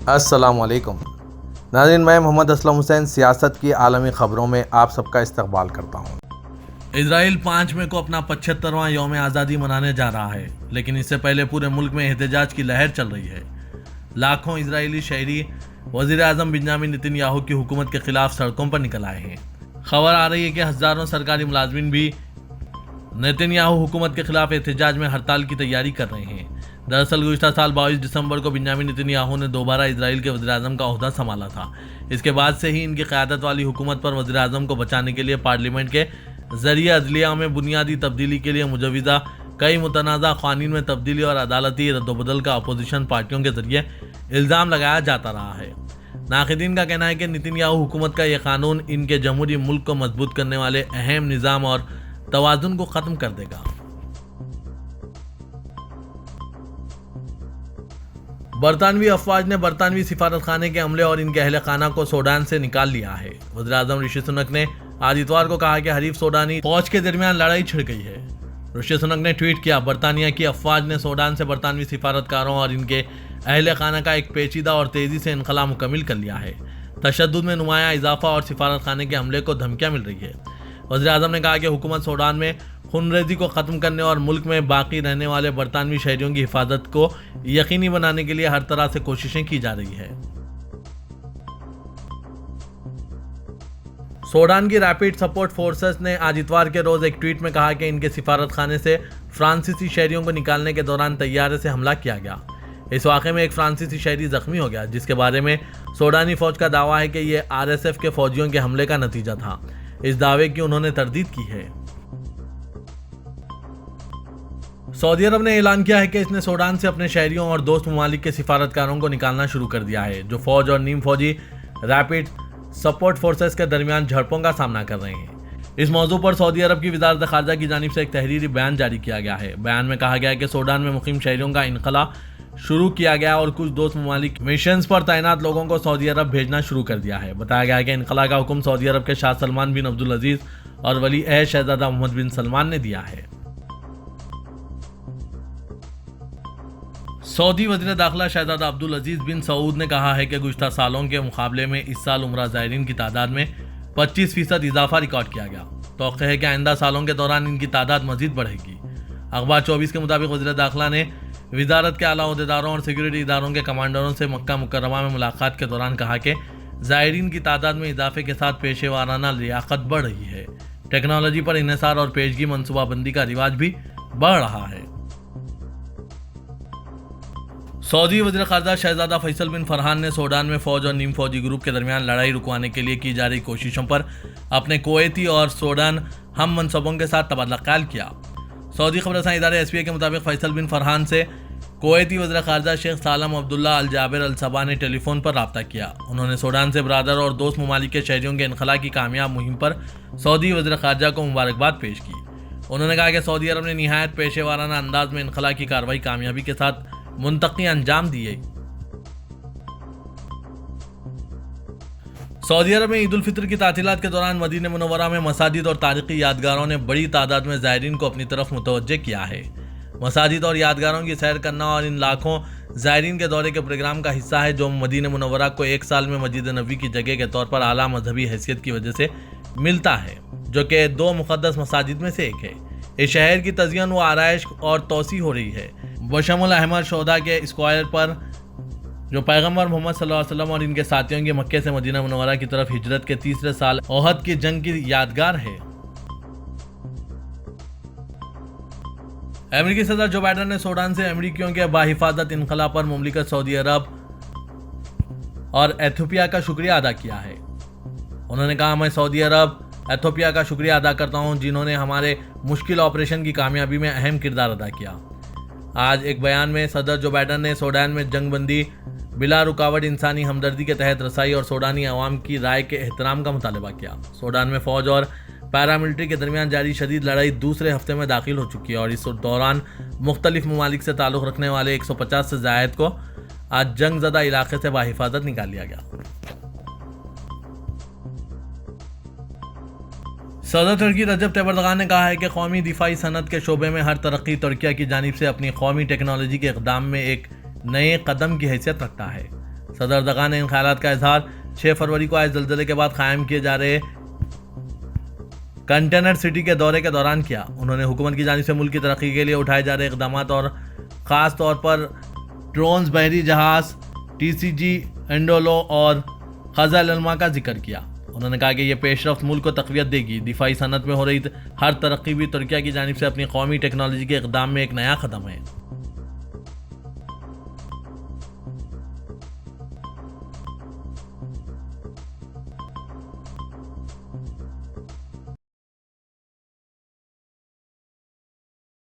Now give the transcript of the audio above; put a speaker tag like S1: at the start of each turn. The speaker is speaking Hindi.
S1: अस्सलाम वालेकुम नाज़रीन, मैं मोहम्मद असलम हुसैन सियासत की आलमी ख़बरों में आप सबका इस्तकबाल करता हूँ।
S2: इसराइल 5 मई को अपना 75वां यौम आज़ादी मनाने जा रहा है, लेकिन इससे पहले पूरे मुल्क में एहतजाज की लहर चल रही है। लाखों इजरायली शहरी वज़ीर आज़म बिंजामिन नेतन्याहू की हुकूमत के खिलाफ सड़कों पर निकल आए हैं। खबर आ रही है कि हज़ारों सरकारी मुलाजमीन भी नेतन्याहू हुकूमत के खिलाफ एहतजाज में हड़ताल की तैयारी कर रहे हैं। दरअसल गुज़िश्ता साल 22 दिसंबर को बिंजामिन नेतन्याहू ने दोबारा इजराइल के वज़ीर आज़म का ओहदा संभाला था। इसके बाद से ही इनकी क़यादत वाली हुकूमत पर वज़ीर आज़म को बचाने के लिए पार्लियामेंट के ज़रिए अदलिया में बुनियादी तब्दीली के लिए मुजवज़ा कई मुतनाज़ा क़ानून में तब्दीली और अदालती रद्दोबदल का अपोजिशन पार्टियों के ज़रिए इल्ज़ाम लगाया जाता रहा है। नाक़िदीन का कहना है कि नेतन्याहू हुकूमत का यह कानून इनके जमहूरी मुल्क को मजबूत करने वाले अहम निज़ाम और तवाज़ुन को ख़त्म कर देगा। बरतानवी अफवाज ने बरतानवी सिफारत खाने के अमले और इनके अहल खाना को सूडान से निकाल लिया है। वज़ीर आज़म ऋषि सुनक ने आज इतवार को कहा कि हरीफ सूडानी फौज के दरमियान लड़ाई छिड़ गई है। ऋषि सुनक ने ट्वीट किया, बरतानिया की अफवाज ने सूडान से बरतानवी सिफारतकारों और इनके अहल खाना का एक पेचीदा और तेज़ी से इनखला मुकम्मिल कर लिया है। तशद्दुद में नुमाया इजाफा और सिफारत खाने के हमले को धमकियाँ मिल रही है। वज़ीर आज़म ने कहा कि हुकूमत सूडान में खूनरेज़ी को ख़त्म करने और मुल्क में बाकी रहने वाले बरतानवी शहरियों की हिफाजत को यकीनी बनाने के लिए हर तरह से कोशिशें की जा रही है। सूडान की रैपिड सपोर्ट फोर्सेस ने आज इतवार के रोज़ एक ट्वीट में कहा कि इनके सिफारत खाने से फ्रांसीसी शहरियों को निकालने के दौरान तैयारे से हमला किया गया। इस वाक़े में एक फ्रांसीसी शहरी जख्मी हो गया, जिसके बारे में सूडानी फ़ौज का दावा है कि यह RSF के फ़ौजियों के हमले का नतीजा था। इस दावे की उन्होंने तरदीद की है। सऊदी अरब ने ऐलान किया है कि इसने सूडान से अपने शहरियों और दोस्त ममालिक के सिफारतकारों को निकालना शुरू कर दिया है, जो फौज और नीम फौजी रैपिड सपोर्ट फोर्सेस के दरमियान झड़पों का सामना कर रहे हैं। इस मौजू पर सऊदी अरब की वज़ारत ख़ारजा की जानिब से एक तहरीरी बयान जारी किया गया है। बयान में कहा गया है कि सूडान में मुकीम शहरियों का इनखला शुरू किया गया और कुछ दोस्त ममालिक मिशंस पर तैनात लोगों को सऊदी अरब भेजना शुरू कर दिया है। बताया गया है कि इनखला का हुक्म सऊदी अरब के शाह सलमान बिन अब्दुल अजीज़ और वली अहद शहजादा मोहम्मद बिन सलमान ने दिया है। सऊदी वज़ीर दाखिला शहजादा अब्दुल अजीज़ बिन सऊद ने कहा है कि गुज़िश्ता सालों के मुकाबले में इस साल उम्रा ज़ायरीन की तादाद में 25% इजाफा रिकॉर्ड किया गया। तौक़्क़े है कि आइंदा सालों के दौरान इनकी तादाद मज़ीद बढ़ेगी। अखबार 24 के मुताबिक वज़ीर दाखिला ने वज़ारत के आला अहदेदारों और सिक्योरिटी इदारों के कमांडरों से मक्का मुकर्रमा में मुलाकात के दौरान कहा कि ज़ायरीन की तादाद में इजाफे के साथ पेशेवाराना लियाकत बढ़ रही है। टेक्नोलॉजी पर इन्हिसार और पेशगी मनसूबाबंदी का रिवाज भी बढ़ रहा है। सऊदी वज़ीर ख़ारजा शहजादा फैसल बिन फरहान ने सूडान में फ़ौज और नीम फौजी ग्रुप के दरमियान लड़ाई रुकवाने के लिए की जा रही कोशिशों पर अपने कुवैती और सूडान हम मनसबों के साथ तबादला ख्याल किया। सऊदी खबरसां इदारे SPA के मुताबिक फैसल बिन फरहान से कुवैती वज़ीर ख़ारजा शेख सालम अब्दुल्ला अल जाबिर अल सबा ने टेलीफोन पर रब्ता किया। उन्होंने सूडान से बरादर और दोस्त ममालिक के शहरियों के इनखला की कामयाब मुहिम पर सऊदी वज़ीर ख़ारजा को मुबारकबाद पेश की। उन्होंने कहा कि सऊदी अरब ने निहायत पेशेवाराना अंदाज में इनखला की कार्रवाई कामयाबी के साथ मुंतकी अंजाम दिए। सऊदी अरब में ईद उल फितर की तातीलात के दौरान मदीना मुनव्वरा में मसाजिद और तारीखी यादगारों ने बड़ी तादाद में ज़ायरीन को अपनी तरफ मुतवज्जे किया है। मसाजिद और यादगारों की सैर करना और इन लाखों ज़ायरीन के दौरे के प्रोग्राम का हिस्सा है, जो मदीना मुनव्वरा को एक साल में मस्जिद नबवी की जगह के तौर पर आला मजहबी हैसियत की वजह से मिलता है, जो कि 2 मुक़द्दस मसाजिद में से एक है। इस शहर की तज़य्युन व आराइश और तोसी हो रही है। बशमुल अहमद शोहदा के स्क्वायर पर जो पैगम्बर मोहम्मद सल्लल्लाहु अलैहि वसल्लम और इनके साथियों की मक्के से मदीना मुनव्वरा की तरफ हिजरत के 3रे साल ओहद की जंग की यादगार है। अमेरिकी सदर जो बाइडन ने सूडान से अमेरिकियों के बाहिफाजत इनखला पर मुमलिकत सऊदी अरब और एथियोपिया का शुक्रिया अदा किया है। उन्होंने कहा, मैं सऊदी अरब एथियोपिया का शुक्रिया अदा करता हूँ, जिन्होंने हमारे मुश्किल ऑपरेशन की कामयाबी में अहम किरदार अदा किया। आज एक बयान में सदर जो बाइडन ने सूडान में जंगबंदी बिला रुकावट इंसानी हमदर्दी के तहत रसाई और सूडानी अवाम की राय के एहतराम का मुतालबा किया। सूडान में फ़ौज और पैरामिलिट्री के दरमियान जारी शदीद लड़ाई दूसरे हफ्ते में दाखिल हो चुकी है और इस दौरान मुख्तलिफ ममालिक से ताल्लुक़ रखने वाले 150 से ज़ायद को आज जंग ज़दा इलाके से बाहिफाजत निकाल लिया गया। सदर तुर्की रजब तैयब एर्दोगान ने कहा है कि कौमी दिफाई सनत के शोबे में हर तरक्की तुर्किया की जानिब से अपनी कौमी टेक्नोलॉजी के इक़दाम में एक नए कदम की हैसियत रखता है। सदर दगा ने इन ख्यालात का इजहार 6 फरवरी को आए जल्जले के बाद कायम किए जा रहे कंटेनर सिटी के दौरे के दौरान किया। उन्होंने हुकूमत की जानिब से मुल्क की तरक्की के लिए उठाए जा रहे इकदाम और ख़ास तौर पर ड्रोन्स, बहरी जहाज़, TCG, एंडोलो और खज़ा अल्मा का जिक्र किया। उन्होंने कहा कि यह पेशरफ्त मुल्क को तक़वियत देगी। दिफाई सनत में हो रही हर तरक्की भी तुर्किया की जानिब से अपनी कौमी टेक्नोलॉजी के इक़दाम में एक नया कदम है।